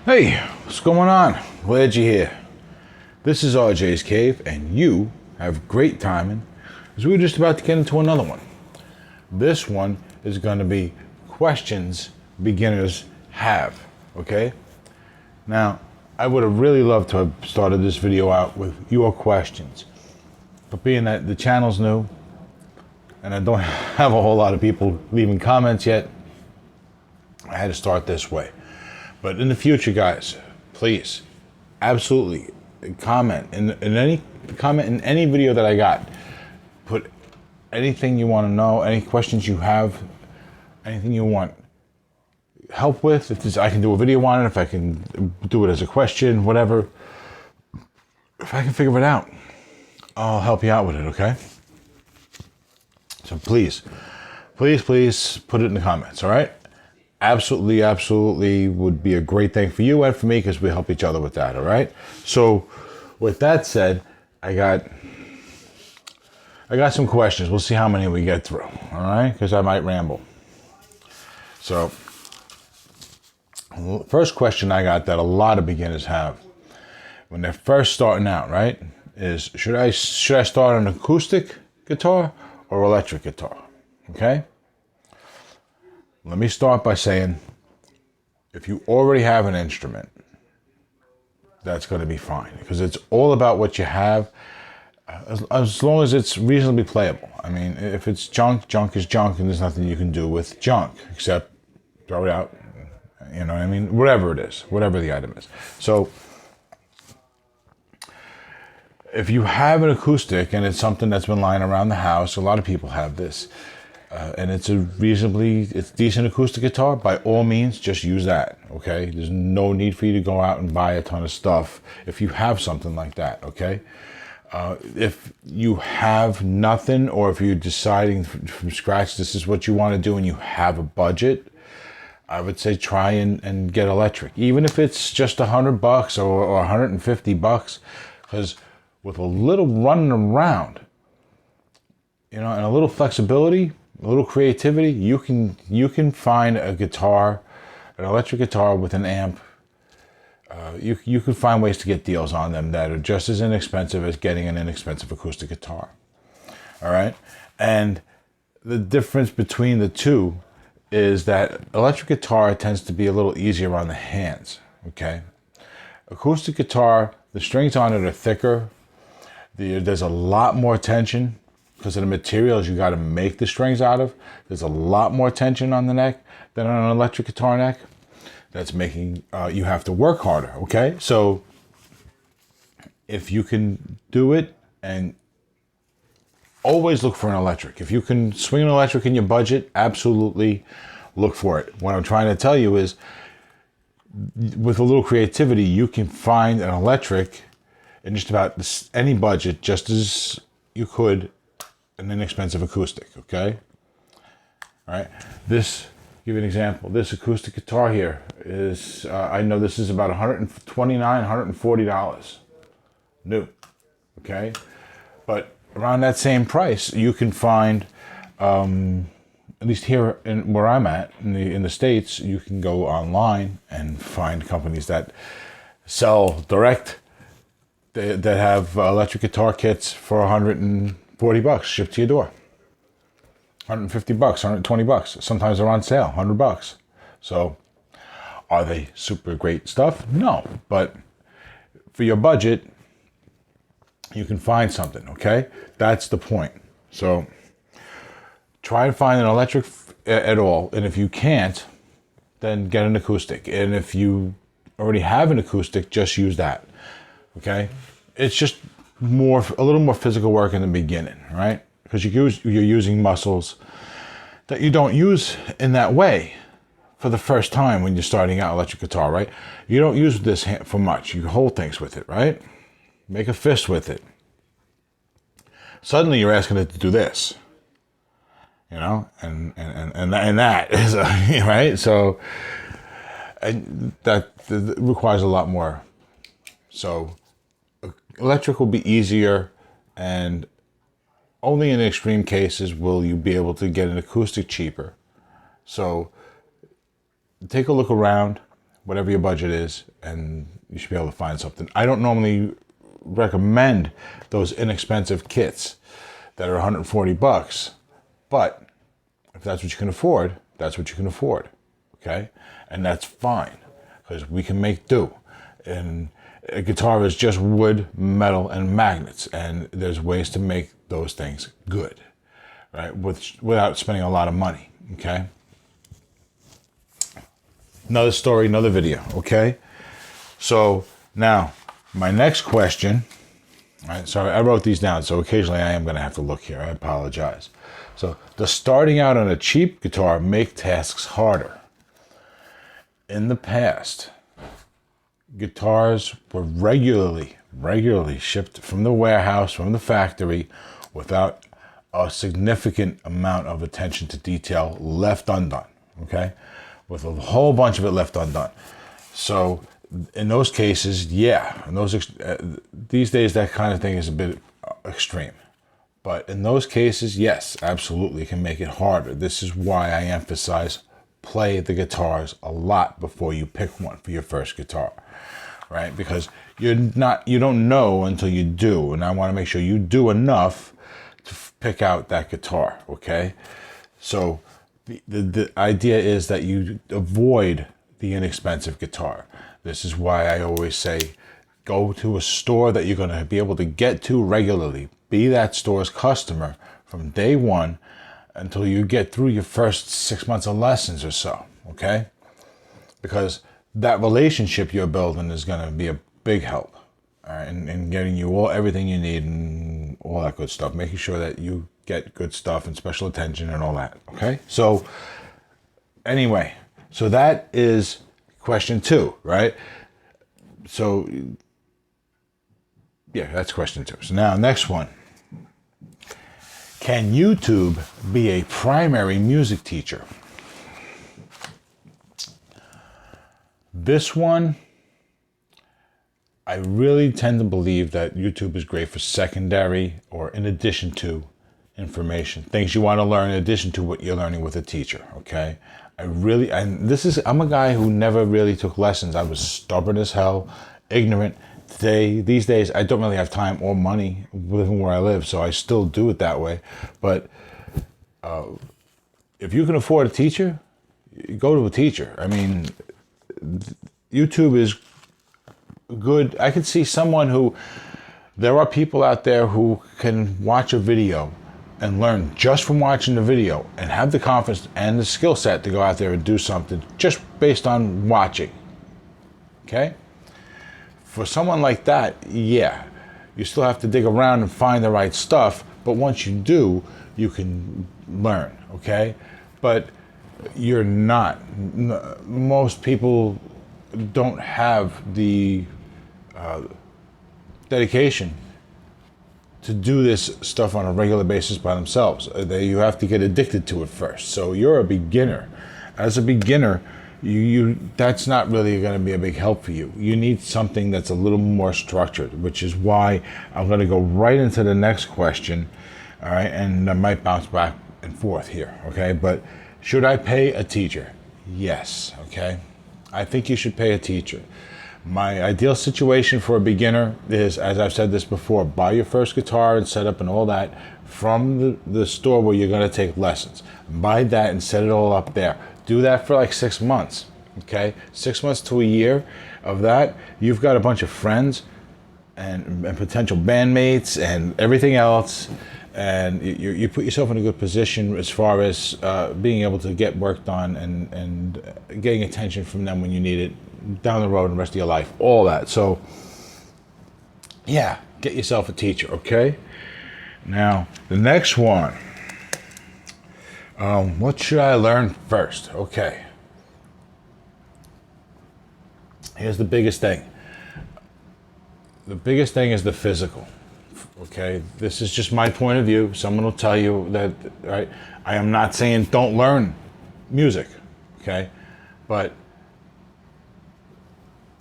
Hey, what's going on? Glad you're here. This is RJ's Cave, and you have great timing, as we're just about to get into another one. This one is going to be questions beginners have, okay? Now, I would have really loved to have started this video out with your questions, but being that the channel's new, and I don't have a whole lot of people leaving comments yet, I had to start this way. But in the future, guys, please, absolutely comment in any video that I got. Put anything you want to know, any questions you have, anything you want help with. If I can do a video on it, if I can do it as a question, whatever. If I can figure it out, I'll help you out with it. Okay. So please put it in the comments. All right. Absolutely would be a great thing for you and for me, because we help each other with that. All right. So with that said, I got some questions. We'll see how many we get through. All right. Because I might ramble. So first question I got that a lot of beginners have when they're first starting out, right, is should I start an acoustic guitar or electric guitar? Okay. Let me start by saying, if you already have an instrument, that's going to be fine, because it's all about what you have, as long as it's reasonably playable. I mean, if it's junk, junk is junk, and there's nothing you can do with junk except throw it out. You know what I mean? Whatever it is, whatever the item is. So if you have an acoustic and it's something that's been lying around the house, a lot of people have this, and it's decent acoustic guitar, by all means, just use that, okay? There's no need for you to go out and buy a ton of stuff if you have something like that, okay? If you have nothing, or if you're deciding from scratch this is what you want to do and you have a budget, I would say try and get electric, even if it's just $100 or $150, because with a little running around, you know, and a little flexibility, a little creativity, you can find a guitar, an electric guitar with an amp. You can find ways to get deals on them that are just as inexpensive as getting an inexpensive acoustic guitar. All right, and the difference between the two is that electric guitar tends to be a little easier on the hands. Okay, acoustic guitar, the strings on it are thicker. There's a lot more tension because of the materials you got to make the strings out of. There's a lot more tension on the neck than on an electric guitar neck. That's making you have to work harder. Okay, so if you can do it, and always look for an electric. If you can swing an electric in your budget, absolutely look for it. What I'm trying to tell you is, with a little creativity, you can find an electric in just about any budget, just as you could an inexpensive acoustic, okay? All right, give you an example. This acoustic guitar here is, I know this is about $129, $140 new, okay? But around that same price, you can find, at least here where I'm at, in the States, you can go online and find companies that sell direct, that have electric guitar kits for $140 shipped to your door. $150, $120. Sometimes they're on sale, $100. So, are they super great stuff? No, but for your budget, you can find something. Okay, that's the point. So, try and find an electric at all, and if you can't, then get an acoustic. And if you already have an acoustic, just use that. Okay, it's just a little more physical work in the beginning, right? Because you're using muscles that you don't use in that way for the first time when you're starting out electric guitar, right? You don't use this hand for much. You hold things with it, right? Make a fist with it. Suddenly you're asking it to do this, you know, and that is right. So that requires a lot more. So electric will be easier, and only in extreme cases will you be able to get an acoustic cheaper. So take a look around. whatever your budget is, and you should be able to find something. I don't normally recommend those inexpensive kits that are 140 bucks, but if that's what you can afford, that's what you can afford, okay? And that's fine, because we can make do. And a guitar is just wood, metal, and magnets, and there's ways to make those things good, right? Without spending a lot of money, okay? Another story, another video, okay? So now, my next question, right? Sorry, I wrote these down, so occasionally I am going to have to look here. I apologize. So, does starting out on a cheap guitar make tasks harder? In the past, guitars were regularly shipped from the warehouse, from the factory, without a significant amount of attention to detail left undone, okay? With a whole bunch of it left undone. So, in those cases, yeah, these days that kind of thing is a bit extreme. But in those cases, yes, absolutely, it can make it harder. This is why I emphasize play the guitars a lot before you pick one for your first guitar, right? Because you don't know until you do, and I want to make sure you do enough to pick out that guitar, okay? So the idea is that you avoid the inexpensive guitar. This is why I always say, go to a store that you're going to be able to get to regularly. Be that store's customer from day one until you get through your first 6 months of lessons or so, okay? Because that relationship you're building is going to be a big help, all right, in getting you everything you need and all that good stuff, making sure that you get good stuff and special attention and all that, okay? So anyway, so that is question 2, right? So yeah, that's question 2. So now next one. Can YouTube be a primary music teacher? This one, I really tend to believe that YouTube is great for secondary or in addition to information, things you want to learn in addition to what you're learning with a teacher, okay? I'm a guy who never really took lessons. I was stubborn as hell, ignorant. These days, I don't really have time or money living where I live, so I still do it that way. But if you can afford a teacher, go to a teacher. I mean, YouTube is good. I could see there are people out there who can watch a video and learn just from watching the video and have the confidence and the skill set to go out there and do something just based on watching, okay? For someone like that, yeah, you still have to dig around and find the right stuff, but once you do, you can learn, okay? But you're not. Most people don't have the dedication to do this stuff on a regular basis by themselves. You have to get addicted to it first. So you're a beginner. As a beginner, that's not really going to be a big help for you. You need something that's a little more structured, which is why I'm going to go right into the next question, all right? And I might bounce back and forth here, okay? But should I pay a teacher? Yes, okay? I think you should pay a teacher. My ideal situation for a beginner is, as I've said this before, buy your first guitar and setup and all that from the store where you're going to take lessons. Buy that and set it all up there. Do that for like 6 months, okay? 6 months to a year of that, you've got a bunch of friends and potential bandmates and everything else, and you put yourself in a good position as far as being able to get work done and getting attention from them when you need it down the road and the rest of your life, all that. So, yeah, get yourself a teacher, okay? Now, the next one. What should I learn first? Okay. Here's the biggest thing. The biggest thing is the physical. Okay? This is just my point of view. Someone will tell you that, right? I am not saying don't learn music. Okay? But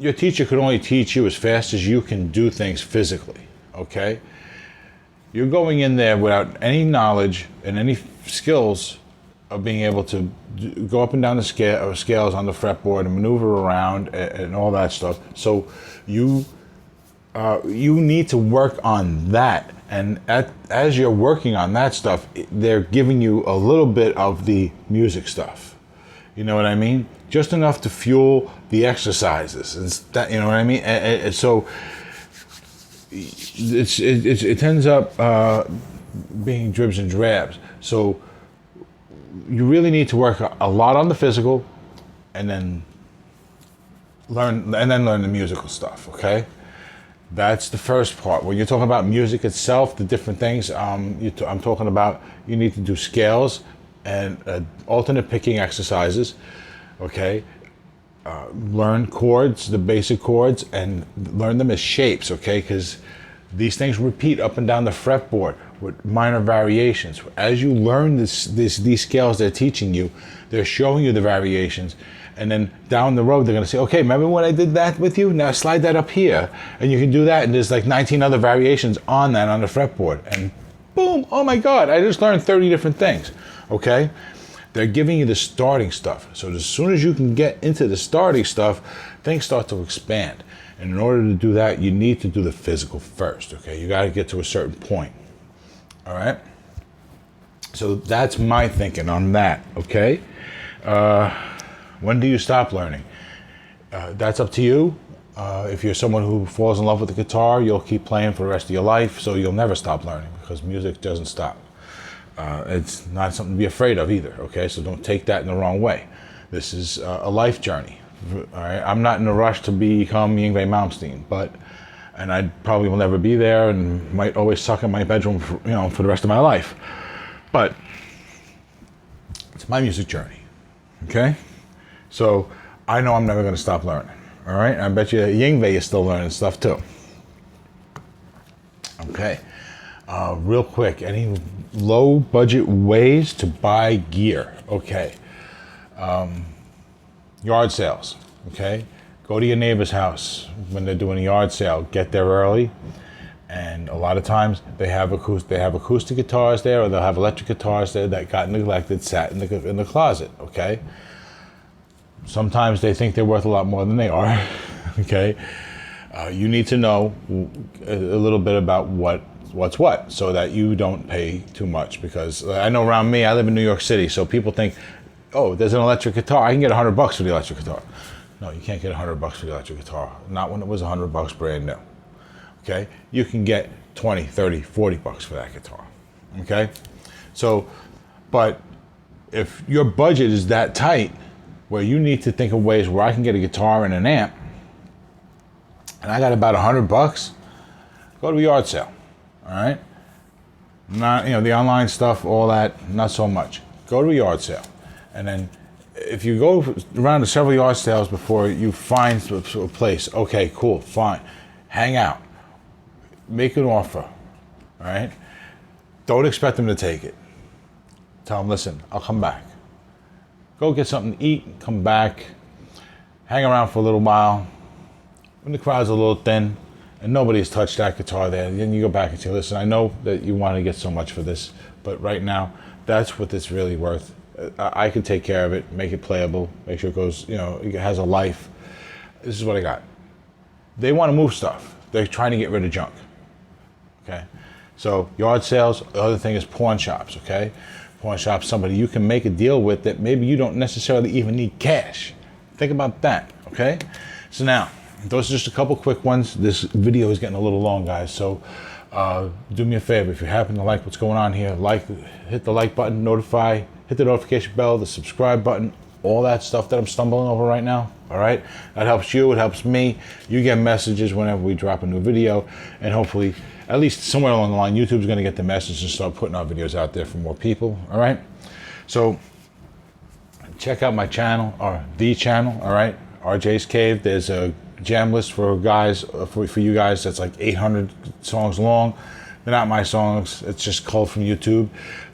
your teacher could only teach you as fast as you can do things physically. Okay? You're going in there without any knowledge and any skills of being able to go up and down the scales on the fretboard and maneuver around and all that stuff. So you need to work on that. And as you're working on that stuff, they're giving you a little bit of the music stuff. You know what I mean? Just enough to fuel the exercises. You know what I mean? And so it ends up being dribs and drabs. So you really need to work a lot on the physical, and then learn the musical stuff. Okay, that's the first part. When you're talking about music itself, the different things, I'm talking about, you need to do scales and alternate picking exercises. Okay, learn chords, the basic chords, and learn them as shapes. Okay, because these things repeat up and down the fretboard with minor variations. As you learn these scales they're teaching you, they're showing you the variations, and then down the road they're going to say, okay, remember when I did that with you? Now slide that up here, and you can do that, and there's like 19 other variations on that on the fretboard, and boom, oh my God, I just learned 30 different things. Okay, they're giving you the starting stuff. So as soon as you can get into the starting stuff, things start to expand. And in order to do that, you need to do the physical first. Okay, you got to get to a certain point. All right. So that's my thinking on that. Okay. When do you stop learning? That's up to you. If you're someone who falls in love with the guitar, you'll keep playing for the rest of your life, so you'll never stop learning, because music doesn't stop. It's not something to be afraid of either. Okay, so don't take that in the wrong way. This is a life journey. All right, I'm not in a rush to become Yngwie Malmsteen, and I probably will never be there, and might always suck in my bedroom, for the rest of my life. But it's my music journey. Okay, so I know I'm never going to stop learning. All right, I bet you Yngwie is still learning stuff too. Okay, real quick, any low budget ways to buy gear? Okay. Yard sales. Okay, go to your neighbor's house when they're doing a yard sale. Get there early, and a lot of times they have acoustic guitars there, or they'll have electric guitars there that got neglected, sat in the closet. Okay, sometimes they think they're worth a lot more than they are. Okay, you need to know a little bit about what's what, so that you don't pay too much. Because I know around me, I live in New York City, so people think, oh, there's an electric guitar, I can get $100 for the electric guitar. No, you can't get $100 for the electric guitar. Not when it was $100 brand new. Okay? You can get 20, 30, $40 for that guitar. Okay? So, but if your budget is that tight, where you need to think of ways where I can get a guitar and an amp, and I got about $100, go to a yard sale. All right? Not, the online stuff, all that, not so much. Go to a yard sale. And then if you go around to several yard sales before you find a place, okay, cool, fine. Hang out. Make an offer. All right? Don't expect them to take it. Tell them, listen, I'll come back. Go get something to eat, come back, hang around for a little while. When the crowd's a little thin and nobody's touched that guitar there, then you go back and say, listen, I know that you want to get so much for this, but right now, that's what it's really worth. I can take care of it, make it playable, make sure it goes, it has a life. This is what I got. They want to move stuff. They're trying to get rid of junk. Okay? So yard sales, the other thing is pawn shops, okay? Pawn shops, somebody you can make a deal with that maybe you don't necessarily even need cash. Think about that, okay? So now, those are just a couple quick ones. This video is getting a little long, guys, so do me a favor. If you happen to like what's going on here, hit the like button, hit the notification bell, the subscribe button, all that stuff that I'm stumbling over right now. All right, that helps you, it helps me. You get messages whenever we drop a new video, and hopefully, at least somewhere along the line, YouTube's going to get the message and start putting our videos out there for more people. All right, so check out my channel, or the channel. All right, RJ's Cave. There's a jam list for guys, for you guys, that's like 800 songs long. They're not my songs, it's just culled from YouTube.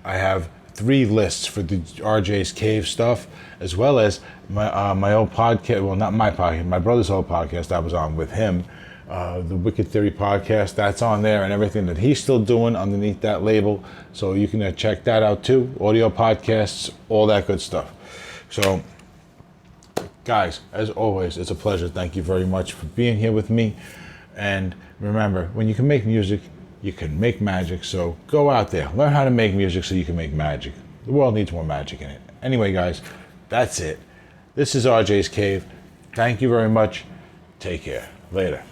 I have 3 lists for the RJ's Cave stuff, as well as my old podcast, well, not my podcast, my brother's old podcast I was on with him. the Wicked Theory podcast, that's on there, and everything that he's still doing underneath that label. So you can check that out too. Audio podcasts, all that good stuff. So, guys, as always, it's a pleasure. Thank you very much for being here with me. And remember, when you can make music, you can make magic. So go out there, learn how to make music so you can make magic. The world needs more magic in it. Anyway, guys, that's it. This is RJ's Cave. Thank you very much. Take care. Later.